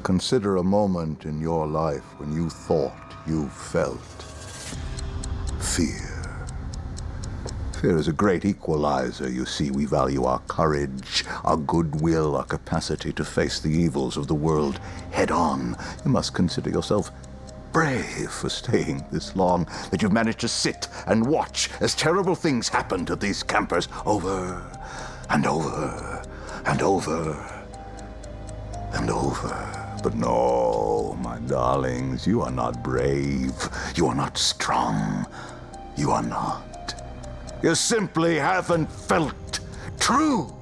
Consider a moment in your life when you thought you felt fear. Fear is a great equalizer, you see. We value our courage, our goodwill, our capacity to face the evils of the world head on. You must consider yourself brave for staying this long, that you've managed to sit and watch as terrible things happen to these campers over and over and over and over. But no, my darlings, you are not brave. You are not strong. You are not. You simply haven't felt true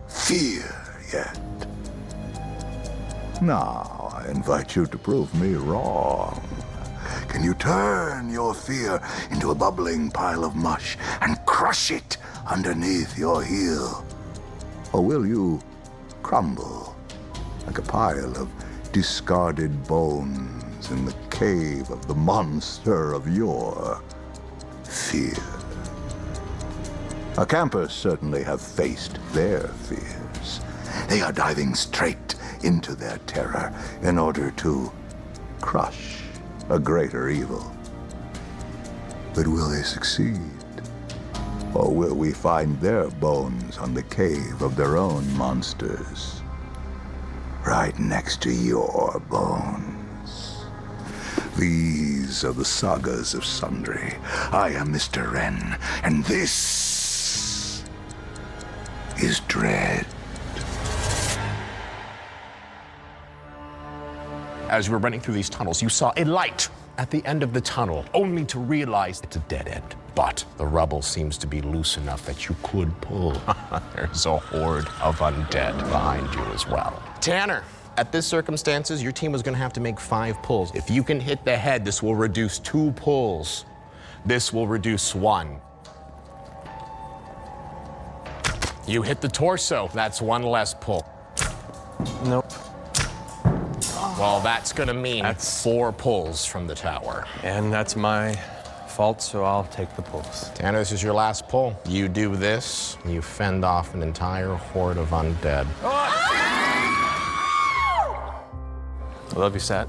fear yet. Now, I invite you to prove me wrong. Can you turn your fear into a bubbling pile of mush and crush it underneath your heel? Or will you crumble like a pile of discarded bones in the cave of the monster of your fear? Our campers certainly have faced their fears. They are diving straight into their terror in order to crush a greater evil. But will they succeed? Or will we find their bones on the cave of their own monsters, right next to your bones? These are the sagas of Sundry. I am Mr. Wren, and this is Dread. As you were running through these tunnels, you saw a light at the end of the tunnel, only to realize it's a dead end. But the rubble seems to be loose enough that you could pull. There's a horde of undead behind you as well. Tanner, at this circumstances, your team was gonna have to make 5 pulls. If you can hit the head, this will reduce 2 pulls. This will reduce 1. You hit the torso, that's 1 less pull. Nope. Well, that's gonna mean 4 pulls from the tower. And that's my fault, so I'll take the pulls. Tanner, this is your last pull. You do this, you fend off an entire horde of undead. I love you, Sat.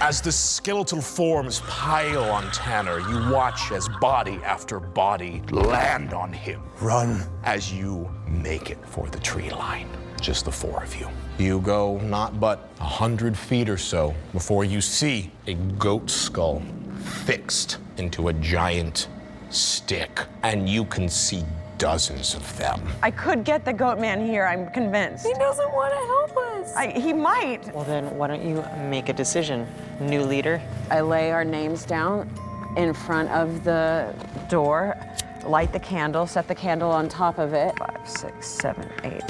As the skeletal forms pile on Tanner, you watch as body after body land on him. Run. As you make it for the tree line, just the 4 of you. You go not but 100 feet or so before you see a goat skull fixed into a giant stick, and you can see dozens of them. I could get the goat man here, I'm convinced. He doesn't want to help us. He might. Well, then why don't you make a decision, new leader? I lay our names down in front of the door, light the candle, set the candle on top of it. 5, 6, 7, 8.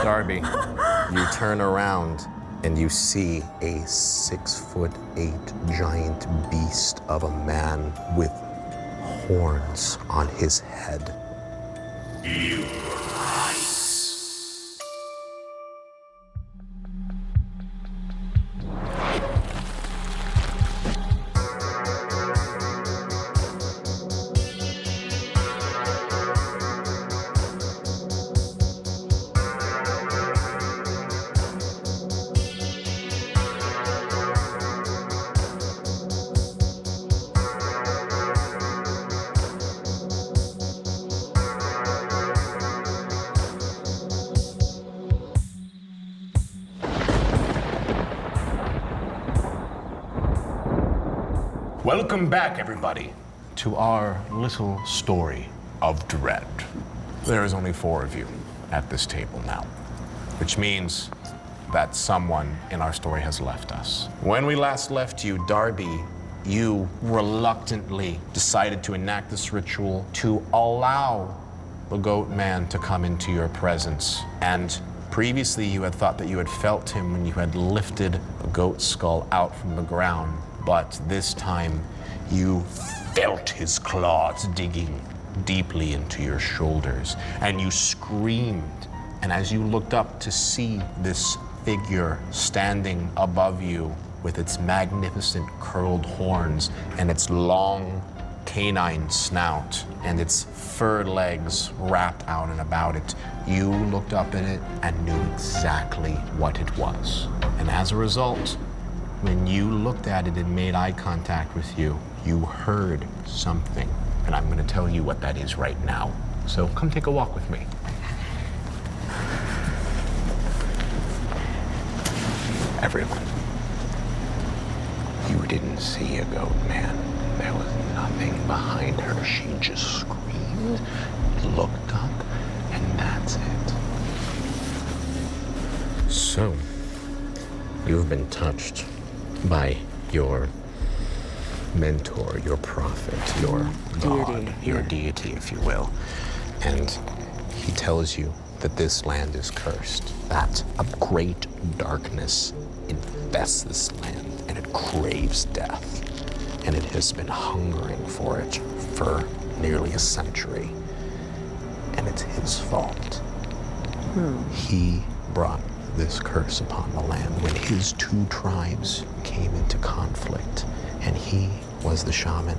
Darby, you turn around and you see a 6'8" giant beast of a man with horns on his head. You rise. Welcome back, everybody, to our little story of dread. There is only 4 of you at this table now, which means that someone in our story has left us. When we last left you, Darby, you reluctantly decided to enact this ritual to allow the goat man to come into your presence. And previously you had thought that you had felt him when you had lifted the goat skull out from the ground. But this time, you felt his claws digging deeply into your shoulders, and you screamed. And as you looked up to see this figure standing above you with its magnificent curled horns and its long canine snout and its fur legs wrapped out and about it, you looked up at it and knew exactly what it was. And as a result, when you looked at it and made eye contact with you, you heard something. And I'm going to tell you what that is right now. So come take a walk with me. Everyone, you didn't see a goat, man. There was nothing behind her. She just screamed, looked up, and that's it. So, you've been touched by your mentor, your prophet, your god, your deity, if you will. And he tells you that this land is cursed, that a great darkness infests this land, and it craves death. And it has been hungering for it for nearly a century. And it's his fault. He brought this curse upon the land when his two tribes came into conflict. And he was the shaman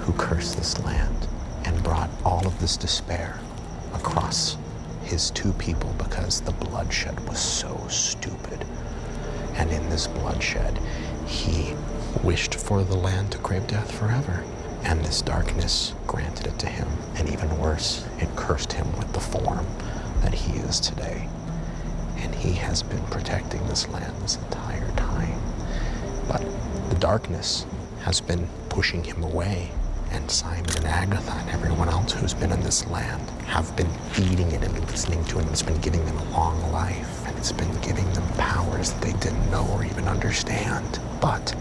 who cursed this land and brought all of this despair across his two people because the bloodshed was so stupid. And in this bloodshed, he wished for the land to crave death forever. And this darkness granted it to him. And even worse, it cursed him with the form that he is today. And he has been protecting this land this entire time. But the darkness has been pushing him away. And Simon and Agatha and everyone else who's been in this land have been feeding it and listening to it. And it's been giving them a long life. And it's been giving them powers that they didn't know or even understand. But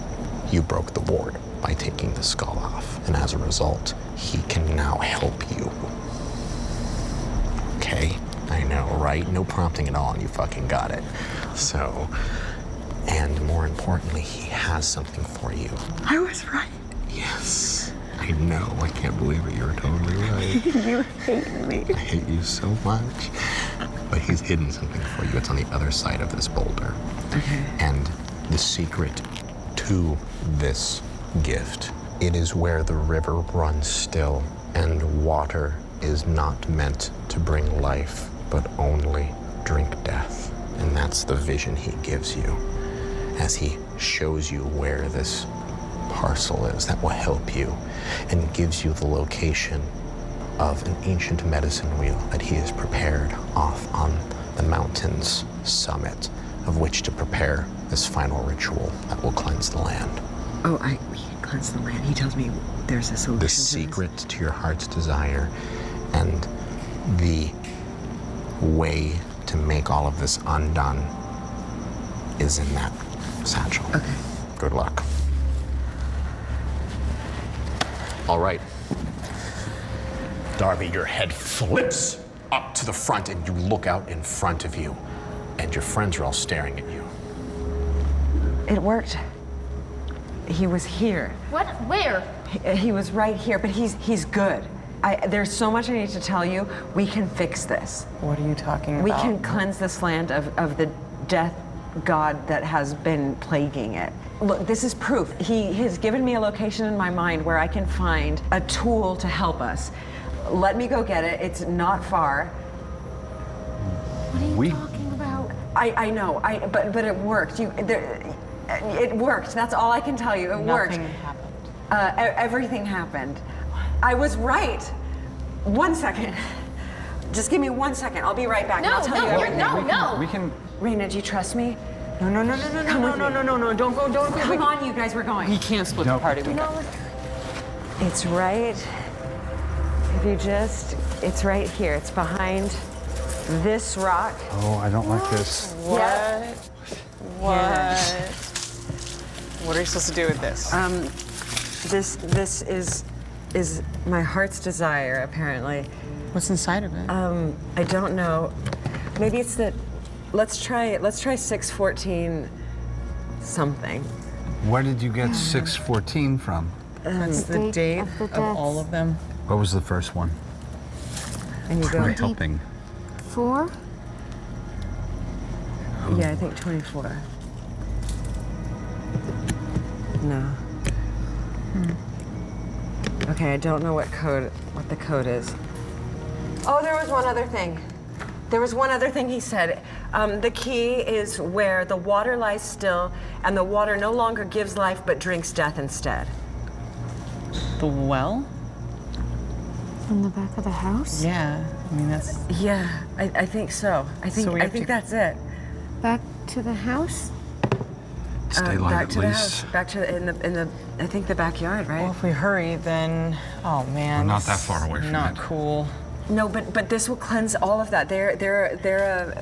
you broke the ward by taking the skull off. And as a result, he can now help you. Okay? I know, right? No prompting at all, and you fucking got it. So, and more importantly, he has something for you. I was right. Yes. I know. I can't believe it. You're totally right. You hate me. I hate you so much. But he's hidden something for you. It's on the other side of this boulder. Okay. And the secret to this gift, it is where the river runs still, and water is not meant to bring life, but only drink death. And that's the vision he gives you as he shows you where this parcel is that will help you, and gives you the location of an ancient medicine wheel that he has prepared off on the mountain's summit, of which to prepare this final ritual that will cleanse the land. Oh, we can cleanse the land. He tells me there's a solution. The to secret to your heart's desire and the way to make all of this undone is in that satchel. Okay. Good luck. All right. Darby, your head flips up to the front and you look out in front of you, and your friends are all staring at you. It worked. He was here. What? Where? He was right here, but he's good. There's so much I need to tell you. We can fix this. What are you talking about? We can cleanse this land of the death god that has been plaguing it. Look, this is proof. He has given me a location in my mind where I can find a tool to help us. Let me go get it. It's not far. What are you talking about? I know. But it worked. It worked. That's all I can tell you. It worked. Nothing happened. Everything happened. I was right. 1 second. Just give me 1 second. I'll be right back. and No, I'll tell you no, everything. no. We can. Raina, do you trust me? No. Come with me. No. Don't go. Come on, you guys. We're going. We can't split the party. We got. It's right. If you just, it's right here. It's behind this rock. Oh, I don't like this. What? Yeah. What? What are you supposed to do with this? This is my heart's desire, apparently. What's inside of it? I don't know. Maybe it's that. Let's try 614 something. Where did you get 614 from? That's the date of all of them. What was the first one? And you go. I'm helping. 4? Yeah, I think 24. No. Okay, I don't know what the code is. Oh, there was one other thing. There was one other thing he said. The key is where the water lies still, and the water no longer gives life but drinks death instead. The well? In the back of the house? Yeah, I mean, that's... Yeah, I think so. I think that's it. Back to the house? Stay live Back at to the least. house. Back to in the I think the backyard, right? Well, if we hurry, then... Oh, man. We're not this that far away is from Not it. cool. No, but this will cleanse all of that. They're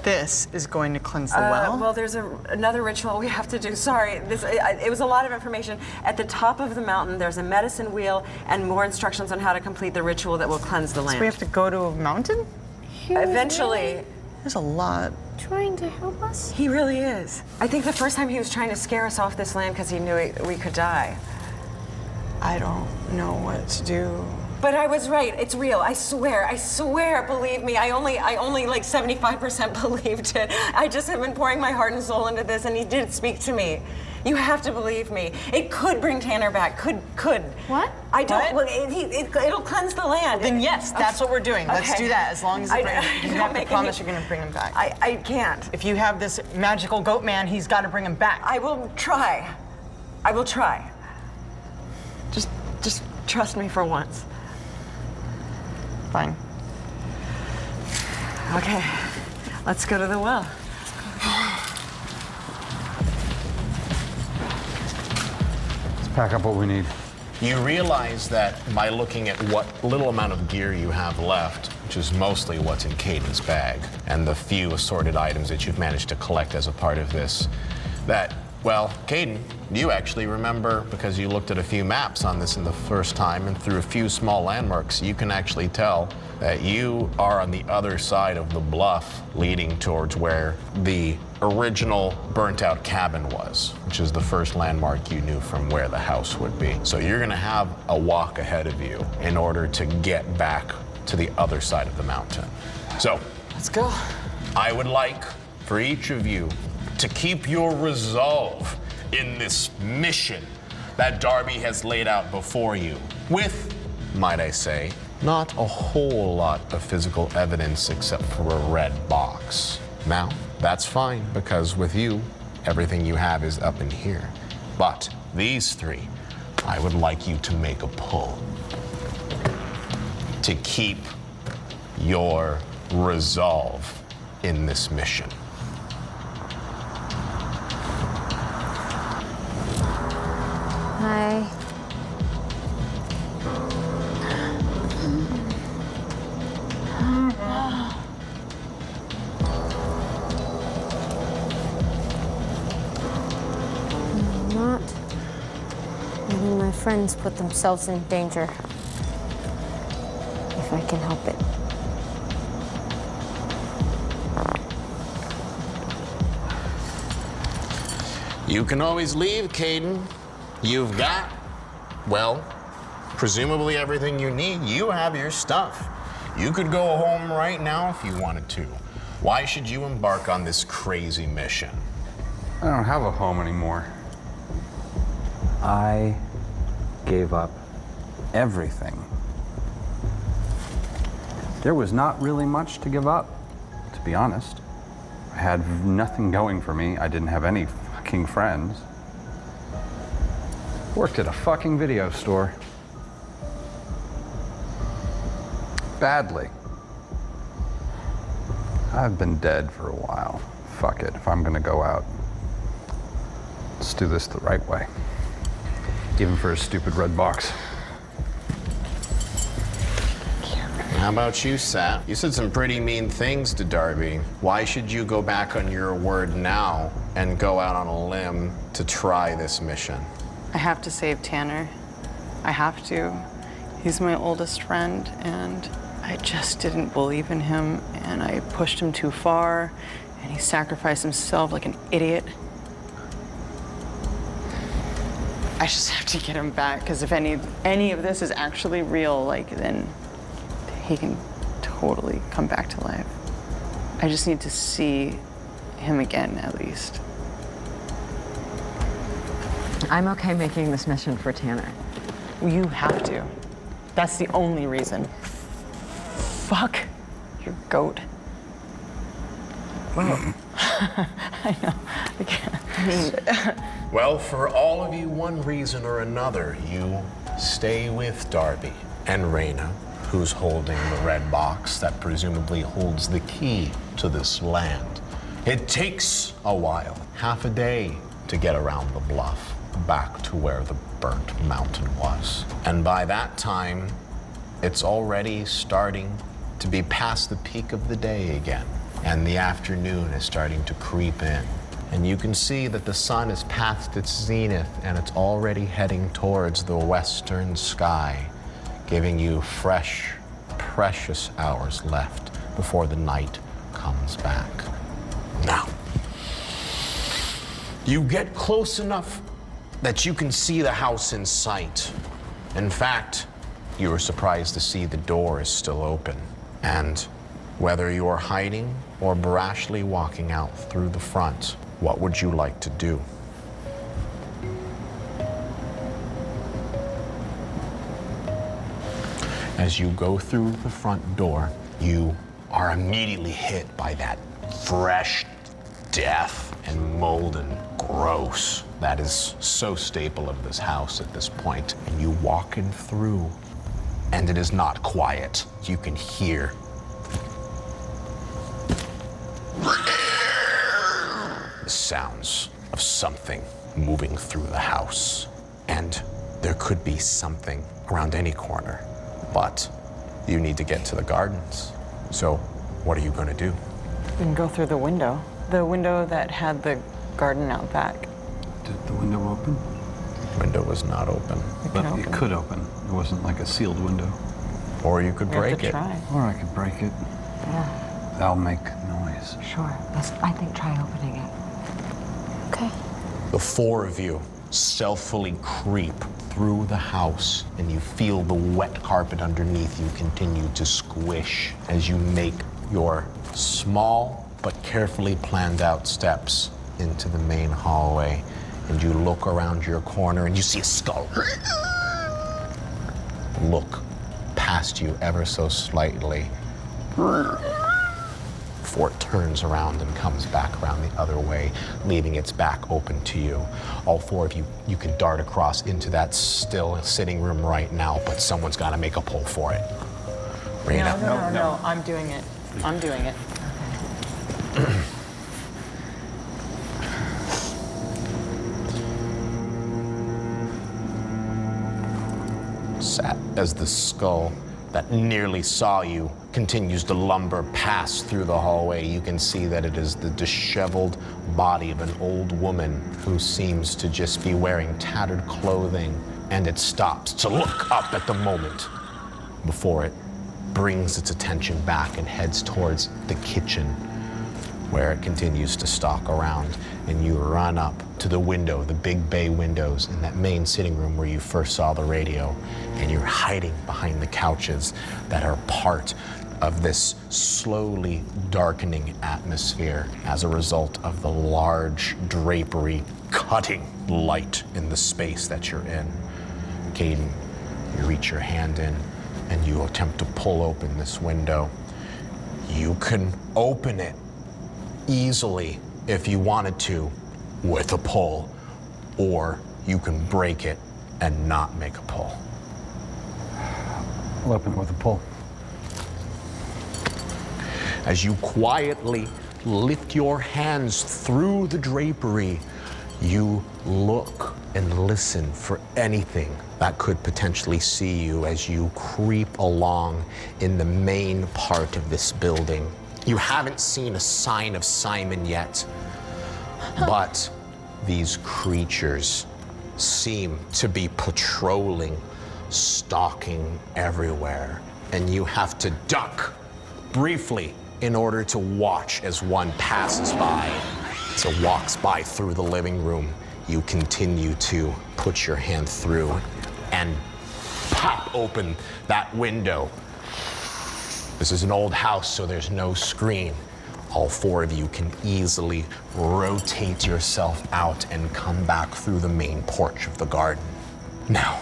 This is going to cleanse the well? well, there's another ritual we have to do. Sorry, it was a lot of information. At the top of the mountain, there's a medicine wheel and more instructions on how to complete the ritual that will cleanse the land. So we have to go to a mountain? Eventually, There's a lot. Trying to help us? he really is. I think the first time he was trying to scare us off this land because he knew we could die. I don't know what to do. But I was right. It's real. I swear. Believe me. I only like 75% believed it. I just have been pouring my heart and soul into this, and he did speak to me. You have to believe me. It could bring Tanner back. Could. What? I don't. What? Well, it'll cleanse the land. Then yes, that's what we're doing. Let's Okay. do that. As long as you don't have to make promise any- you're going to bring him back. I can't. If you have this magical goat man, he's got to bring him back. I will try. I will try. Just trust me for once. Fine. Okay. Let's go to the well. Let's pack up what we need. You realize that by looking at what little amount of gear you have left, which is mostly what's in Caden's bag, and the few assorted items that you've managed to collect as a part of this, that, well, Caden, you actually remember, because you looked at a few maps on this in the first time, and through a few small landmarks, you can actually tell that you are on the other side of the bluff leading towards where the original burnt-out cabin was, which is the first landmark you knew from where the house would be. So you're gonna have a walk ahead of you in order to get back to the other side of the mountain. So, Let's go. I would like for each of you to keep your resolve in this mission that Darby has laid out before you with, might I say, not a whole lot of physical evidence except for a red box. Now, that's fine, because with you, everything you have is up in here. But these three, I would like you to make a pull to keep your resolve in this mission. Hi. I'm not letting my friends put themselves in danger. If I can help it. You can always leave, Caden. You've got, well, presumably everything you need. You have your stuff. You could go home right now if you wanted to. Why should you embark on this crazy mission? I don't have a home anymore. I gave up everything. There was not really much to give up, to be honest. I had nothing going for me. I didn't have any fucking friends. Worked at a fucking video store. Badly. I've been dead for a while. Fuck it, if I'm gonna go out, let's do this the right way. Even for a stupid red box. How about you, Sap? You said some pretty mean things to Darby. Why should you go back on your word now and go out on a limb to try this mission? I have to save Tanner. I have to. He's my oldest friend, and I just didn't believe in him, and I pushed him too far, and he sacrificed himself like an idiot. I just have to get him back, because if any of this is actually real, like, then he can totally come back to life. I just need to see him again, at least. I'm okay making this mission for Tanner. You have to. That's the only reason. Fuck your goat. Well, I know. I can't. I mean, Well, for all of you, one reason or another, you stay with Darby and Raina, who's holding the red box that presumably holds the key to this land. It takes a while, half a day, to get around the bluff, back to where the burnt mountain was. And by that time, it's already starting to be past the peak of the day again, and the afternoon is starting to creep in. And you can see that the sun is past its zenith and it's already heading towards the western sky, giving you fresh, precious hours left before the night comes back. Now, you get close enough that you can see the house in sight. In fact, you were surprised to see the door is still open. And whether you are hiding or brashly walking out through the front, what would you like to do? As you go through the front door, you are immediately hit by that fresh death and molten gross that is so staple of this house at this point. And you walk in through, and it is not quiet. You can hear sounds of something moving through the house. And there could be something around any corner, but you need to get to the gardens. So what are you going to do? We can go through the window. The window that had the garden out back. Did the window open? Window was not open. But it could open. It wasn't like a sealed window. Or you could We have break to it. try. Or I could break it. yeah, That'll make noise. sure. I think try opening it. Okay. The four of you stealthily creep through the house, and you feel the wet carpet underneath you continue to squish as you make your small but carefully planned out steps into the main hallway. And you look around your corner and you see a skull look past you ever so slightly before it turns around and comes back around the other way, leaving its back open to you. All four of you, you can dart across into that still sitting room right now, but someone's got to make a pull for it. Raina. No, I'm doing it. I'm doing it. Sat as the skull that nearly saw you continues to lumber past through the hallway, you can see that it is the disheveled body of an old woman who seems to just be wearing tattered clothing, and it stops to look up at the moment before it brings its attention back and heads towards the kitchen, where it continues to stalk around. And you run up to the window, the big bay windows in that main sitting room where you first saw the radio, and you're hiding behind the couches that are part of this slowly darkening atmosphere as a result of the large drapery cutting light in the space that you're in. Caden, you reach your hand in and you attempt to pull open this window. You can open it easily if you wanted to with a pull, or you can break it and not make a pull. I'll open it with a pull. As you quietly lift your hands through the drapery, you look and listen for anything that could potentially see you as you creep along in the main part of this building. You haven't seen a sign of Simon yet, but these creatures seem to be patrolling, stalking everywhere, and you have to duck briefly in order to watch as one passes by. As it walks by through the living room, you continue to put your hand through and pop open that window. This is an old house, so there's no screen. All four of you can easily rotate yourself out and come back through the main porch of the garden. Now,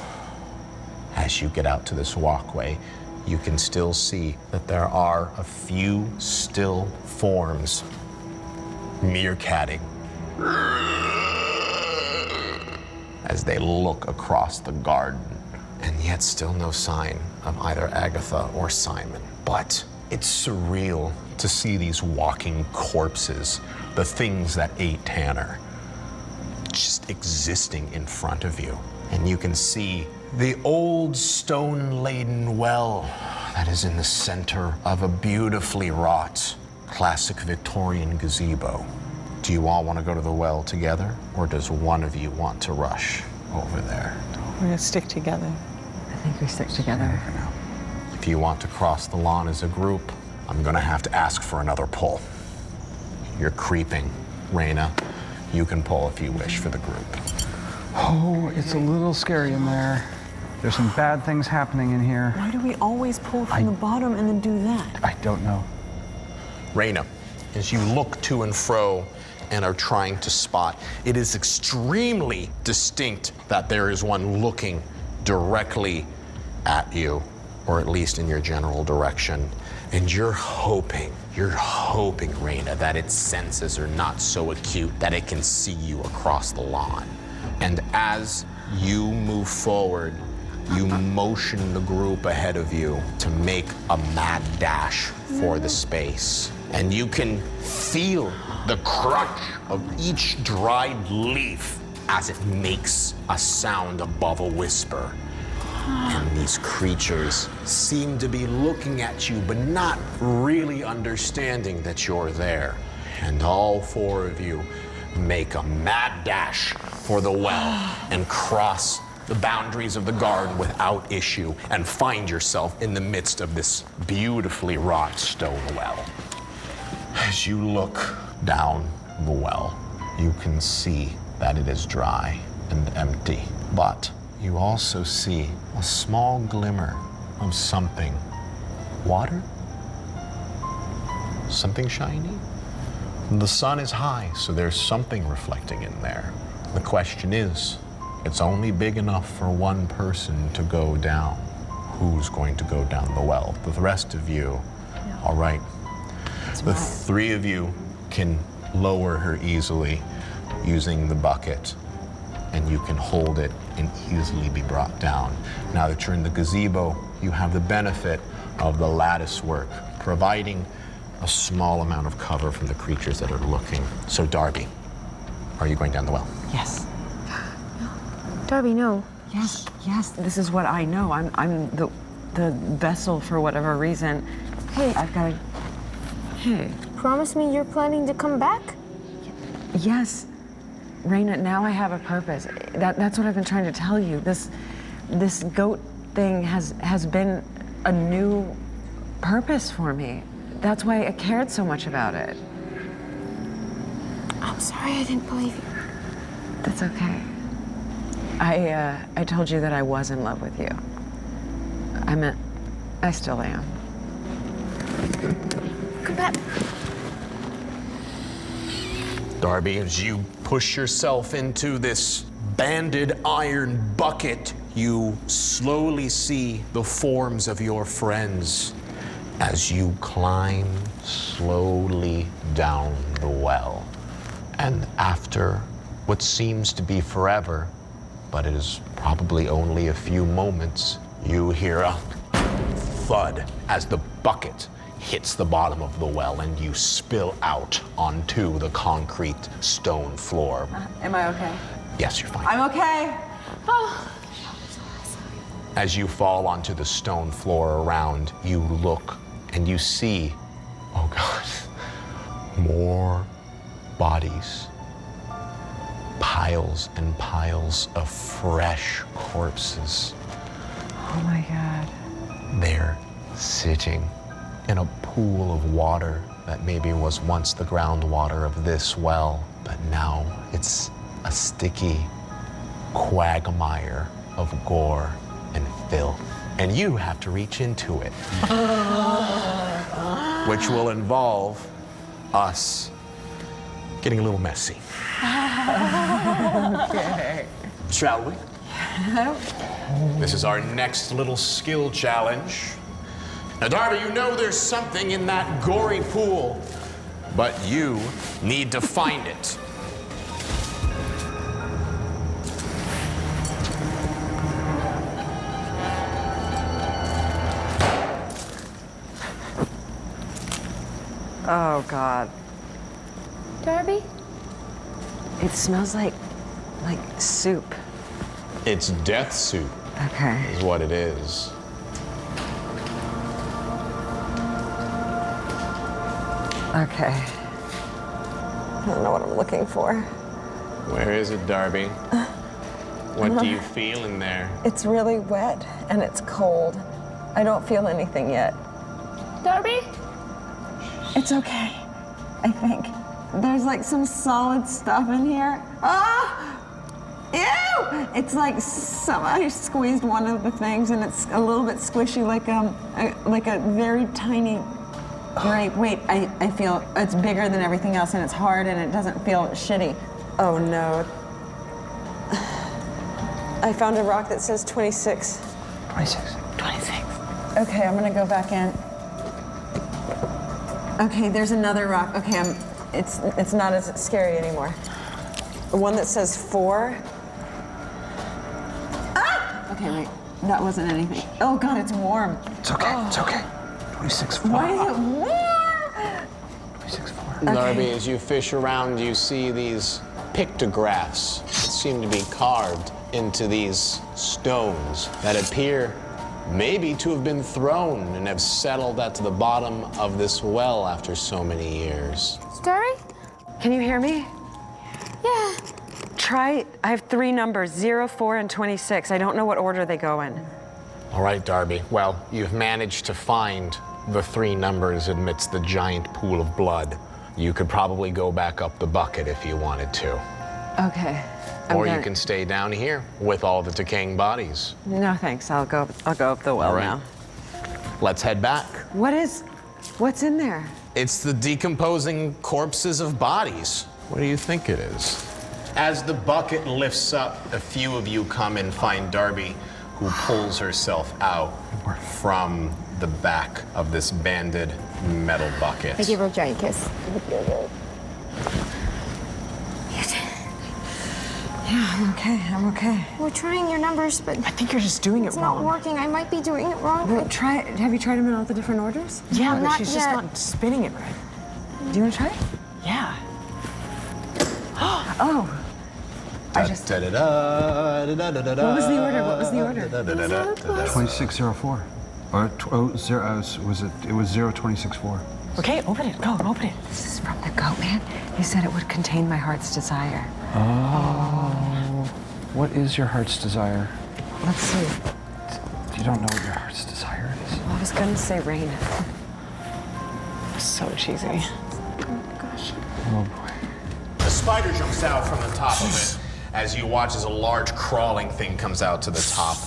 as As you get out to this walkway, you can still see that there are a few still forms meerkatting as they look across the garden, and yet still no sign of either Agatha or Simon. But it's surreal to see these walking corpses, the things that ate Tanner, just existing in front of you. And you can see the old stone-laden well that is in the center of a beautifully wrought classic Victorian gazebo. Do you all want to go to the well together, or does one of you want to rush over there? We're gonna stick together. I think we stick together. If you want to cross the lawn as a group, I'm gonna have to ask for another pull. You're creeping. Raina, you can pull if you wish for the group. Oh, it's a little scary in there. There's some bad things happening in here. Why do we always pull from the bottom and then do that? I don't know. Raina, as you look to and fro and are trying to spot, it is extremely distinct that there is one looking directly at you, or at least in your general direction. And you're hoping, Raina, that its senses are not so acute that it can see you across the lawn. And as you move forward, you motion the group ahead of you to make a mad dash for the space. And you can feel the crunch of each dried leaf as it makes a sound above a whisper. And these creatures seem to be looking at you, but not really understanding that you're there. And all four of you make a mad dash for the well and cross the boundaries of the garden without issue and find yourself in the midst of this beautifully wrought stone well. As you look down the well, you can see that it is dry and empty, but you also see a small glimmer of something. Water? Something shiny? The sun is high, so there's something reflecting in there. The question is, it's only big enough for one person to go down. Who's going to go down the well? The rest of you, all right. The three of you can lower her easily using the bucket, and you can hold it and easily be brought down. Now that you're in the gazebo, you have the benefit of the lattice work, providing a small amount of cover from the creatures that are looking. So Darby, are you going down the well? Yes. Darby, no. Yes, this is what I know. I'm the vessel for whatever reason. Hey. I've got to... Hey. Promise me you're planning to come back? Yes. Raina, now I have a purpose. That's what I've been trying to tell you. This goat thing has been a new purpose for me. That's why I cared so much about it. I'm sorry I didn't believe you. That's okay. I told you that I was in love with you. I still am. Come back. Darby, as you push yourself into this banded iron bucket, you slowly see the forms of your friends as you climb slowly down the well. And after what seems to be forever, but it is probably only a few moments, you hear a thud as the bucket hits the bottom of the well and you spill out onto the concrete stone floor. Am I okay? Yes, you're fine. I'm okay. Oh. As you fall onto the stone floor around, you look and you see, oh God, more bodies. Piles and piles of fresh corpses. Oh my God. They're sitting in a pool of water that maybe was once the groundwater of this well, but now it's a sticky quagmire of gore and filth. And you have to reach into it, which will involve us getting a little messy. Okay. Shall we? This is our next little skill challenge. Now, Darby, you know there's something in that gory pool, but you need to find it. Oh, God. Darby? It smells like soup. It's death soup, Okay. is what it is. Okay. I don't know what I'm looking for. Where is it, Darby? What do you feel in there? It's really wet and it's cold. I don't feel anything yet. Darby? It's okay, I think. There's like some solid stuff in here. Ah! Ew! It's like somebody squeezed one of the things and it's a little bit squishy, like a very tiny grape. Wait, I feel it's bigger than everything else and it's hard and it doesn't feel shitty. Oh no. I found a rock that says 26. 26. 26. Okay, I'm gonna go back in. Okay, there's another rock. Okay, it's not as scary anymore. The one that says 4. Ah! Okay, wait. That wasn't anything. Oh God, it's warm. It's okay. It's okay. 26.4. Why is it warm? 26.4. Darby, as you fish around, you see these pictographs that seem to be carved into these stones that appear maybe to have been thrown and have settled at the bottom of this well after so many years. Darby? Can you hear me? Yeah. I have 3 numbers, 0, 4, and 26. I don't know what order they go in. All right, Darby. Well, you've managed to find the 3 numbers amidst the giant pool of blood. You could probably go back up the bucket if you wanted to. Okay. Or you can stay down here with all the decaying bodies. No, thanks. I'll go up the well All right. now. Let's head back. What's in there? It's the decomposing corpses of bodies. What do you think it is? As the bucket lifts up, a few of you come and find Darby, who pulls herself out from the back of this banded metal bucket. I gave her a giant kiss. Yeah, I'm okay. We're trying your numbers, but I think you're just doing it it's wrong. not working. I might be doing it wrong. Well, have you tried them in all the different orders? Yeah, but Not she's yet. just not spinning it right. Do you want to try it? Yeah. Oh. I just. What What was the order? What was the order? 2604. Or was it? It was 0264. Okay, open it. Go, open it. This is from the goat man. He said it would contain my heart's desire. What is your heart's desire? Let's see. You don't know what your heart's desire is. Well, I was gonna say rain. So cheesy. Oh boy. A spider jumps out from the top of it as you watch as a large crawling thing comes out to the top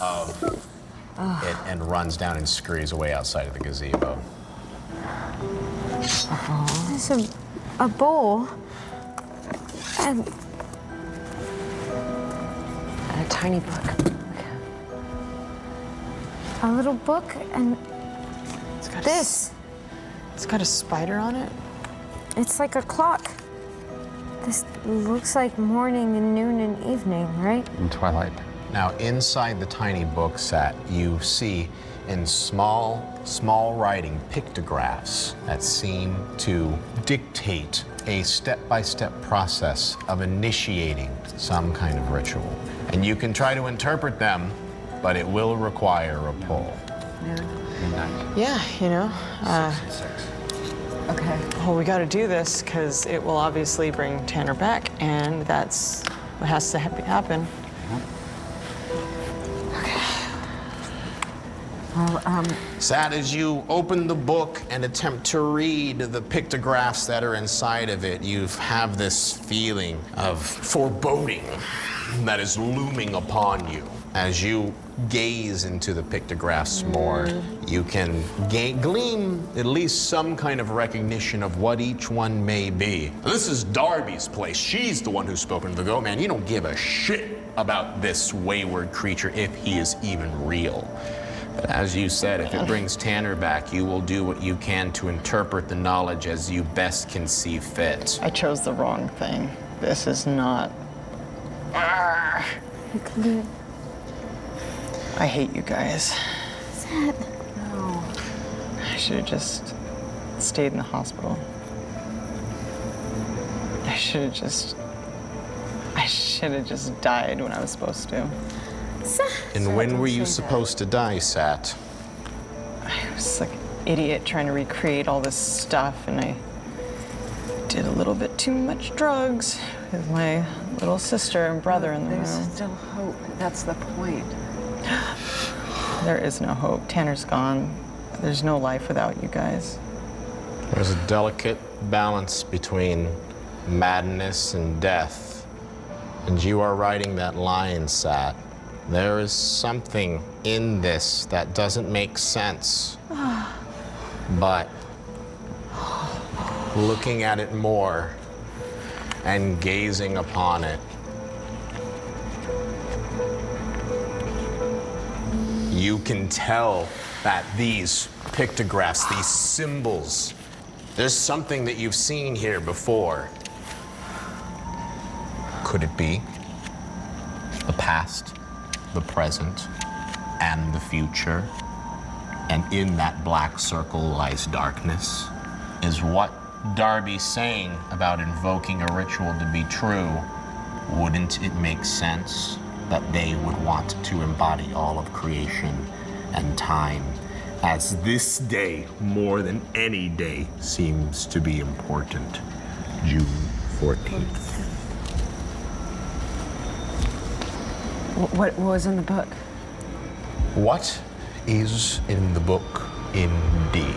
of it and runs down and scurries away outside of the gazebo. There's a bowl. And And a tiny book. a little book and It's got this. It's got a spider on it. It's like a clock. This looks like morning and noon and evening, right? In twilight. Now, inside the tiny book set, you see in small writing pictographs that seem to dictate a step-by-step process of initiating some kind of ritual. And you can try to interpret them, but it will require a pull. Yeah, you know. Okay. Well, we got to do this because it will obviously bring Tanner back, and that's what has to happen. Well, Sad as you open the book and attempt to read the pictographs that are inside of it, you have this feeling of foreboding that is looming upon you. As you gaze into the pictographs more, you can glean at least some kind of recognition of what each one may be. This is Darby's place. She's the one who's spoken to the goat man. You don't give a shit about this wayward creature, if he is even real. But as you said, if it brings Tanner back, you will do what you can to interpret the knowledge as you best can see fit. I chose the wrong thing. This is not. You can do it. I hate you guys. Sad. No. I should have just stayed in the hospital. I should have just died when I was supposed to. And when were you supposed to die, Sat? I was like an idiot trying to recreate all this stuff, and I did a little bit too much drugs with my little sister and brother in the There's room. still hope. That's the point. There is no hope. Tanner's gone. There's no life without you guys. There's a delicate balance between madness and death. And you are riding that line, Sat. There is something in this that doesn't make sense. But looking at it more and gazing upon it, you can tell that these pictographs, these symbols, there's something that you've seen here before. Could it be the past, the present, and the future? And in that black circle lies darkness. Is what Darby's saying about invoking a ritual to be true, wouldn't it make sense that they would want to embody all of creation and time, as this day, more than any day, seems to be important? June 14th. What was in the book? What is in the book, indeed?